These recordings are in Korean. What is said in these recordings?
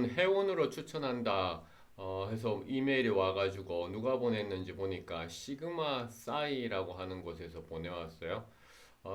저는 회원으로 추천한다 해서 이메일이 와가지고 누가 보냈는지 보니까 시그마 싸이라고 하는 곳에서 보내왔어요.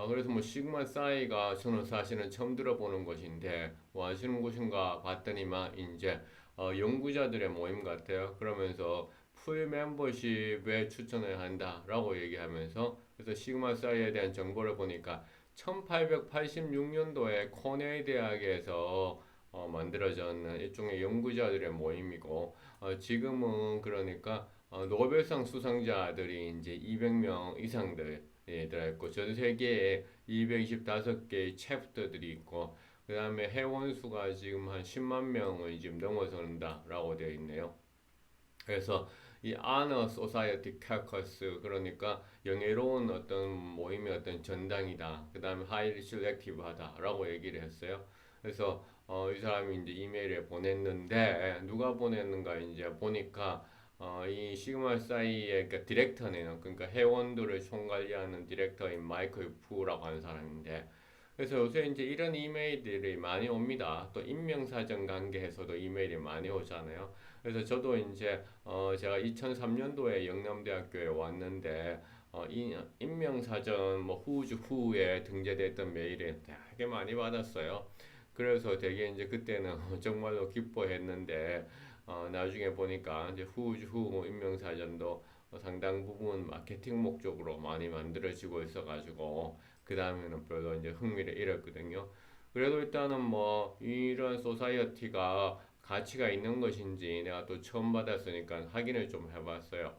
그래서 뭐 시그마 싸이가 저는 사실은 처음 들어보는 곳인데 뭐 아시는 곳인가 봤더니만 이제 연구자들의 모임 같아요. 그러면서 풀 멤버십에 추천을 한다라고 얘기하면서 그래서 시그마 싸이에 대한 정보를 보니까 1886년도에 코넬 대학에서 만들어졌는 일종의 연구자들의 모임이고 지금은 그러니까 노벨상 수상자들이 이제 200명 이상들 들어있고 전 세계에 225개의 챕터들이 있고 그 다음에 회원수가 지금 한 10만 명을 지금 넘어선다라고 되어 있네요. 그래서 이 Honor Society Caucus 그러니까 영예로운 어떤 모임의 어떤 전당이다. 그 다음에 Highly Selective하다라고 얘기를 했어요. 그래서 이 사람이 이제 이메일에 보냈는데 누가 보냈는가 이제 보니까 이 시그마 사이의 그러니까 디렉터네요. 그러니까 회원들을 총관리하는 디렉터인 마이클 푸라고 하는 사람인데 그래서 요새 이제 이런 이메일들이 많이 옵니다. 또 임명사정 관계에서도 이메일이 많이 오잖아요. 그래서 저도 이제 제가 2003년도에 영남대학교에 왔는데 임명사전 뭐 후주 후에 등재됐던 메일을 되게 많이 받았어요. 그래서 되게 이제 그때는 정말로 기뻐했는데 나중에 보니까 이제 후주 후 임명사전도 상당 부분 마케팅 목적으로 많이 만들어지고 있어가지고 그 다음에는 별로 이제 흥미를 잃었거든요. 그래도 일단은 뭐 이런 소사이어티가 가치가 있는 것인지 내가 또 처음 받았으니까 확인을 좀 해봤어요.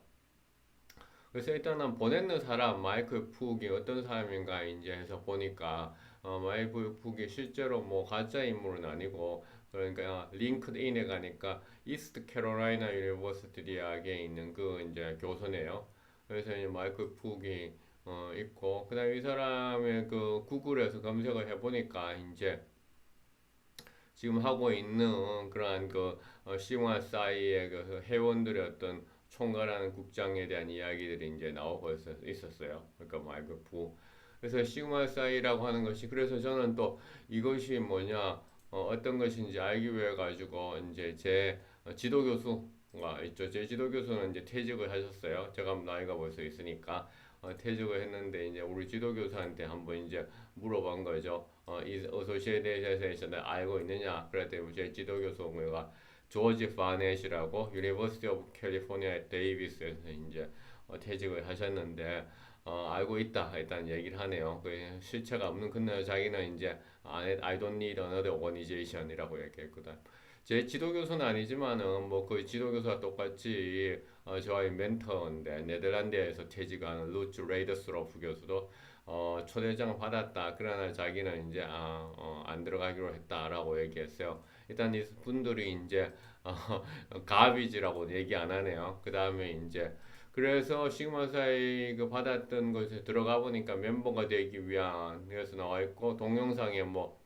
그래서 일단은 보냈는 사람 마이클 푹이 어떤 사람인가 이제 해서 보니까 마이클 푹이 실제로 뭐 가짜 인물은 아니고 그러니까 링크드인에 가니까 이스트 캐롤라이나 유니버시티 대학에 있는 그 이제 교수네요. 그래서 이제 마이클 푹이 있고 그다음에 이 사람의 그 구글에서 검색을 해보니까 이제 지금 하고 있는 그러한 그 시공할 사이의 그 회원들의 어떤 총괄하는 국장에 대한 이야기들이 이제 나오고 있었어요. 그러니까 말그 부. 그래서 시그마 사이라고 하는 것이 그래서 저는 또 이것이 뭐냐 어떤 것인지 알기 위해 가지고 이제 제 지도 교수가 있죠. 제 지도 교수는 이제 퇴직을 하셨어요. 제가 나이가 벌써 있으니까 퇴직을 했는데 이제 우리 지도 교수한테 한번 이제 물어본 거죠. 이 어소시에이트에 대해서 알고 있느냐? 그랬더니 제 지도 교수가 조지 파넷이라고 유니버시티 오브 캘리포니아 데이비스에서 이제 퇴직을 하셨는데 알고 있다 일단 얘기를 하네요. 그 실체가 없는 근데 자기는 이제 I don't need another organization이라고 얘기했거든. 제 지도 교수는 아니지만은 뭐 그 지도 교수와 똑같이 저의 멘토인데 네덜란드에서 퇴직한 루츠 레이더스로프 교수도 초대장을 받았다. 그러나 자기는 이제 안 들어가기로 했다라고 얘기했어요. 일단 이 분들이 이제 어, 가비지라고 얘기 안 하네요. 그 다음에 이제 그래서 시그마사이 그 받았던 것에 들어가 보니까 멤버가 되기 위한 그래서 나와 있고 동영상에 뭐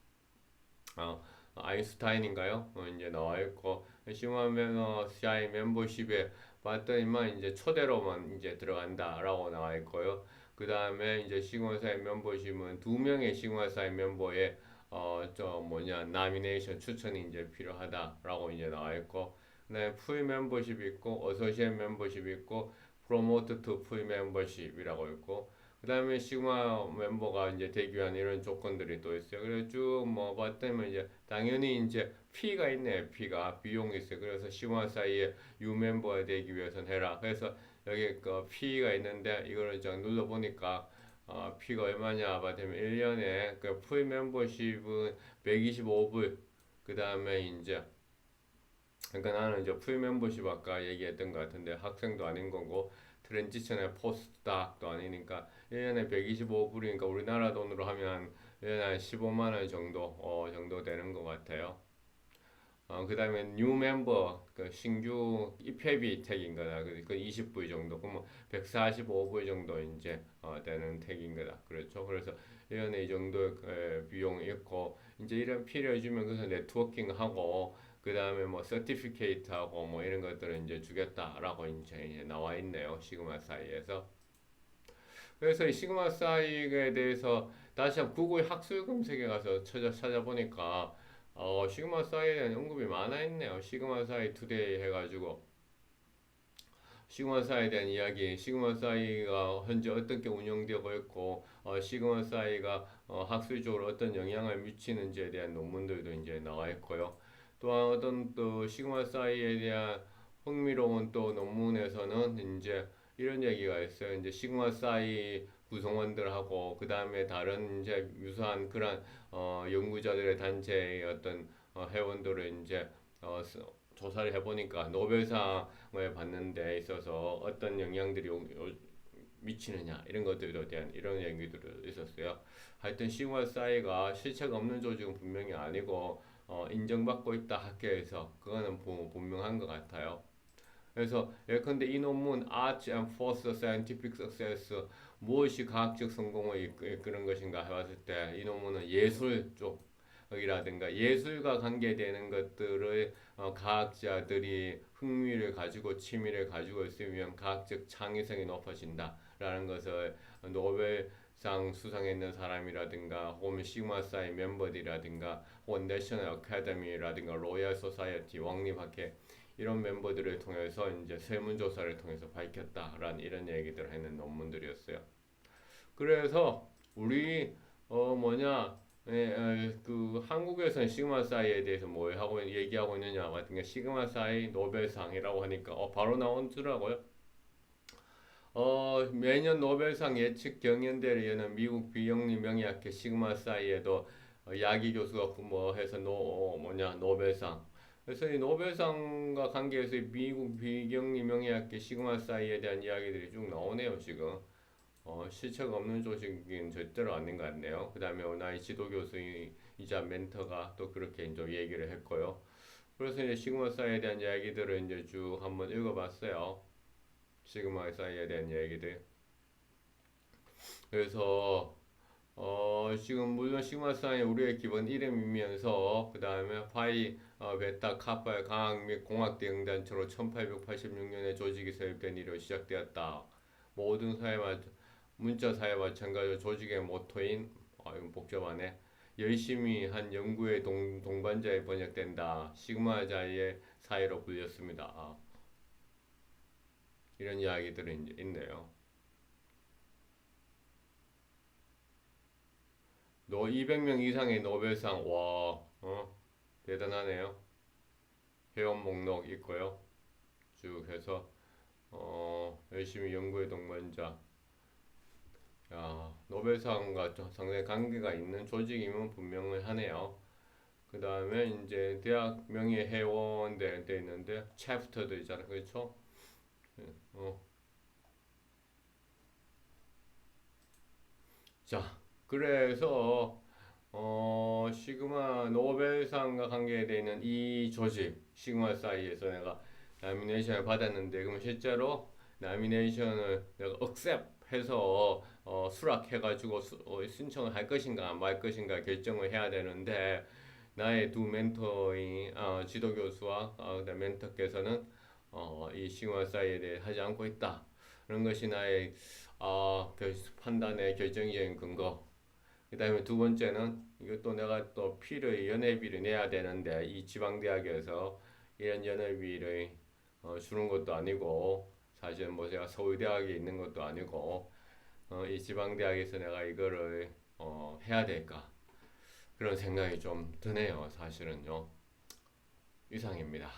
어, 아인슈타인인가요? 이제 나와 있고 시그마사이 멤버십에 봤더니만 이제 초대로만 이제 들어간다라고 나와 있고요. 그 다음에 이제 시그마사이 멤버십은 두 명의 시그마사이 멤버의 저 뭐냐 나미네이션 추천이 이제 필요하다라고 이제 나와 있고 그다음에 풀 멤버십 있고 어소시ate 멤버십 있고 프로모트 투 풀 멤버십이라고 있고 그 다음에 시그마 멤버가 이제 되기 위한 이런 조건들이 또 있어요. 그래서 쭉 뭐 봤더니 이제 당연히 이제 피가 있네. 피가 비용이 있어요. 그래서 시그마 사이에 U 멤버가 되기 위해서는 해라. 그래서 여기 그 피가 있는데 이거를 좀 눌러 보니까 피가 얼마냐 봤더니 1년에 그 풀 멤버십은 125불 그 다음에 이제 그러니까 나는 이제 풀 멤버십 아까 얘기했던 것 같은데 학생도 아닌 거고 트랜지션의 포스트닥도 아니니까 1년에 125불이니까 우리나라 돈으로 하면 1년에 한 15만 원 정도 정도 되는 것 같아요. 그 다음에 뉴 멤버 그 신규 입회비 택인 거다. 그 20불 정도. 그러면 145불 정도 이제 되는 택인 거다. 그렇죠. 그래서 1년에 이 정도 비용이 있고 이제 이런 필요해 주면 그래서 네트워킹 하고 그 다음에 뭐 서티피케이트 하고 뭐 이런 것들을 이제 주겠다라고 이제 나와 있네요. 시그마 사이에서. 그래서 이 시그마 사이에 대해서 다시 한번 구글 학술 검색에 가서 찾아보니까 시그마 사이에 대한 언급이 많아 있네요. 시그마 사이 투데이 해가지고 시그마 사이에 대한 이야기, 시그마 사이가 현재 어떻게 운영되고 있고, 시그마 사이가 학술적으로 어떤 영향을 미치는지에 대한 논문들도 이제 나와 있고요. 또한 어떤 또 시그마 사이에 대한 흥미로운 또 논문에서는 이제 이런 얘기가 있어요. 이제 시그마 사이 구성원들하고 그 다음에 다른 이제 유사한 그런 연구자들의 단체의 어떤 회원들을 이제 조사를 해보니까 노벨상을 받는 데 있어서 어떤 영향들이 미치느냐 이런 것들에 대한 이런 얘기들이 있었어요. 하여튼 시그마 사이가 실체가 없는 조직은 분명히 아니고 인정받고 있다 학계에서 그거는 분명한 것 같아요. 그래서 예컨대 이 논문 Art and Force Scientific Success 무엇이 과학적 성공을 이끄는 것인가 해봤을 때 이 논문은 예술 쪽이라든가 예술과 관계되는 것들을 과학자들이 흥미를 가지고 취미를 가지고 있으면 과학적 창의성이 높아진다라는 것을 노벨상 수상했는 사람이라든가 혹은 시그마사이 멤버들이라든가 혹은 내셔널 어카데미라든가 로얄 소사이어티 왕립학회 이런 멤버들을 통해서 이제 설문조사를 통해서 밝혔다라는 이런 얘기들을 하는 논문들이었어요. 그래서 우리 뭐냐 그 한국에서는 시그마 사이에 대해서 뭘 하고 얘기하고 있느냐 같은 게 시그마 사이 노벨상이라고 하니까 바로 나오더라고요. 매년 노벨상 예측 경연대를 여는 미국 비영리 명예학회 시그마 사이에도 야기 교수가 뭐 해서 뭐냐 노벨상. 그래서 이 노벨상과 관계해서 미국 비영리 명예학회 시그마 사이에 대한 이야기들이 쭉 나오네요 지금. 실체가 없는 조직은 절대로 아닌 것 같네요. 그 다음에 나의 지도 교수이자 멘토가 또 그렇게 이제 얘기를 했고요. 그래서 이제 시그마 사이에 대한 이야기들을 이제 쭉 한번 읽어봤어요. 시그마 사이에 대한 이야기들. 그래서 지금 물론 시그마 사이 우리의 기본 이름이면서 그 다음에 파이, 베타, 카파의 과학 및 공학 대응단체로 1886년에 조직이 설립된 이후 시작되었다. 모든 사회와 문자 사회 마찬가지로 조직의 모토인 이건 복잡하네. 열심히 한 연구의 동반자에 번역된다. 시그마자의 사이로 불렸습니다. 이런 이야기들이 이제 있네요. 200명 이상의 노벨상, 와, 대단하네요. 회원 목록 있고요. 쭉 해서, 열심히 연구에 동반자. 야, 노벨상과 상당히 관계가 있는 조직이면 분명히 하네요. 그 다음에 이제 대학 명예회원대 돼 있는데, 챕터도 있잖아요. 그렇죠? 어. 자, 그래서 시그마 노벨상과 관계되어 있는 이 조직 시그마 사이에서 내가 나미네이션을 받았는데 그럼 실제로 나미네이션을 내가 억셉해서 수락해가지고 신청을 할 것인가 말 것인가 결정을 해야 되는데 나의 두 멘토인 지도 교수와 멘토께서는 이 시그마 사이에 대해 하지 않고 있다. 그런 것이 나의 판단의 결정적인 근거. 그 다음에 두 번째는 이것도 내가 또 피를 연회비를 내야 되는데 이 지방대학에서 이런 연회비를 주는 것도 아니고 사실 뭐 제가 서울대학에 있는 것도 아니고 이 지방대학에서 내가 이거를 해야 될까 그런 생각이 좀 드네요. 사실은요. 이상입니다.